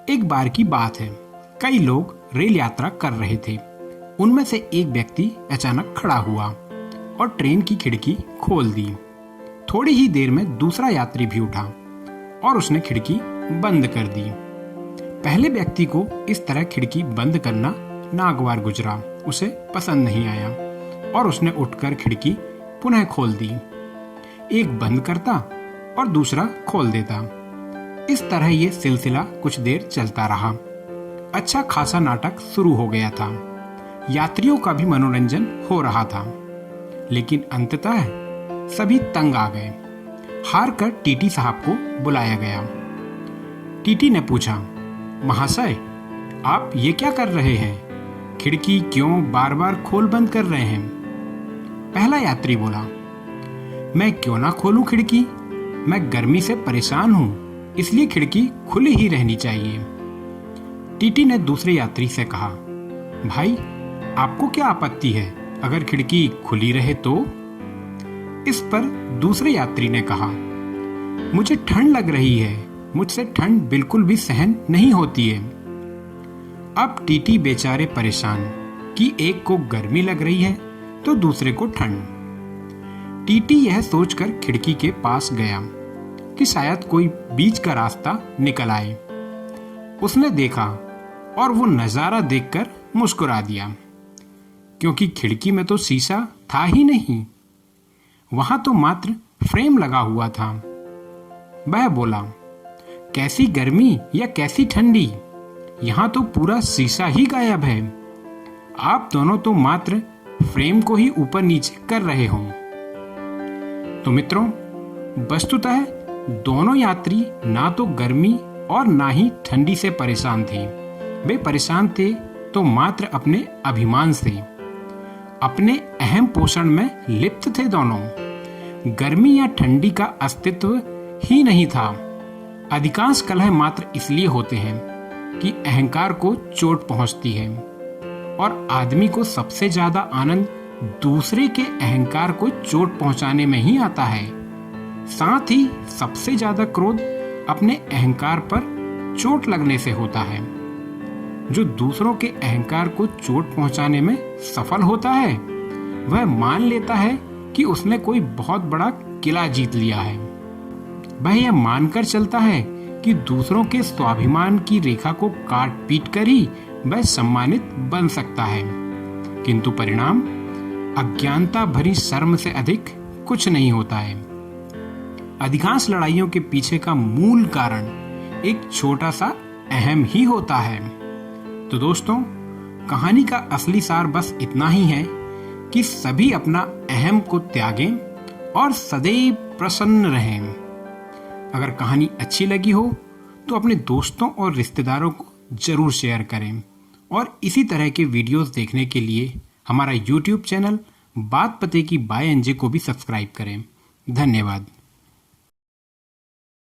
एक बार की बात है, कई लोग रेल यात्रा कर रहे थे। उनमें से एक व्यक्ति अचानक खड़ा हुआ और ट्रेन की खिड़की खोल दी। थोड़ी ही देर में दूसरा यात्री भी उठा और उसने खिड़की बंद कर दी। पहले व्यक्ति को इस तरह खिड़की बंद करना नागवार गुजरा, उसे पसंद नहीं आया और उसने उठकर खिड़की पुनः खोल दी। एक बंद करता और दूसरा खोल देता। इस तरह ये सिलसिला कुछ देर चलता रहा। अच्छा खासा नाटक शुरू हो गया था। यात्रियों का भी मनोरंजन हो रहा था, लेकिन अंततः सभी तंग आ गए। हार कर टीटी साहब को बुलाया गया। टीटी ने पूछा, महाशय, आप ये क्या कर रहे हैं? खिड़की क्यों बार बार खोल बंद कर रहे हैं? पहला यात्री बोला, मैं क्यों ना खोलूं खिड़की? मैं गर्मी से परेशान हूं, इसलिए खिड़की खुली ही रहनी चाहिए। टीटी ने दूसरे यात्री से कहा, भाई, आपको क्या आपत्ति है अगर खिड़की खुली रहे तो? इस पर दूसरे यात्री ने कहा, मुझे ठंड लग रही है, मुझसे ठंड बिल्कुल भी सहन नहीं होती है। अब टीटी बेचारे परेशान कि एक को गर्मी लग रही है तो दूसरे को ठंड। टीटी यह सोचकर खिड़की के पास गया कि शायद कोई बीच का रास्ता निकल आए। उसने देखा और वो नजारा देखकर मुस्कुरा दिया, क्योंकि खिड़की में तो शीशा था ही नहीं, वहां तो मात्र फ्रेम लगा हुआ था। वह बोला, कैसी गर्मी या कैसी ठंडी, यहां तो पूरा शीशा ही गायब है। आप दोनों तो मात्र फ्रेम को ही ऊपर नीचे कर रहे हो। तो मित्रों, वस्तुतः दोनों यात्री ना तो गर्मी और ना ही ठंडी से परेशान थे। वे परेशान थे तो मात्र अपने अभिमान से, अपने अहम पोषण में लिप्त थे दोनों। गर्मी या ठंडी का अस्तित्व ही नहीं था। अधिकांश कलह मात्र इसलिए होते हैं कि अहंकार को चोट पहुंचती है, और आदमी को सबसे ज्यादा आनंद दूसरे के अहंकार को चोट पहुंचाने में ही आता है। साथ ही सबसे ज्यादा क्रोध अपने अहंकार पर चोट लगने से होता है। जो दूसरों के अहंकार को चोट पहुंचाने में सफल होता है, वह मान लेता है कि उसने कोई बहुत बड़ा किला जीत लिया है। वह यह मानकर चलता है कि दूसरों के स्वाभिमान की रेखा को काट पीट कर ही वह सम्मानित बन सकता है, किंतु परिणाम अज्ञानता भरी शर्म से अधिक कुछ नहीं होता है। अधिकांश लड़ाइयों के पीछे का मूल कारण एक छोटा सा अहम ही होता है। तो दोस्तों, कहानी का असली सार बस इतना ही है कि सभी अपना अहम को त्यागें और सदैव प्रसन्न रहें। अगर कहानी अच्छी लगी हो तो अपने दोस्तों और रिश्तेदारों को जरूर शेयर करें, और इसी तरह के वीडियोस देखने के लिए हमारा YouTube चैनल बात पते की बाय एनजे को भी सब्सक्राइब करें। धन्यवाद।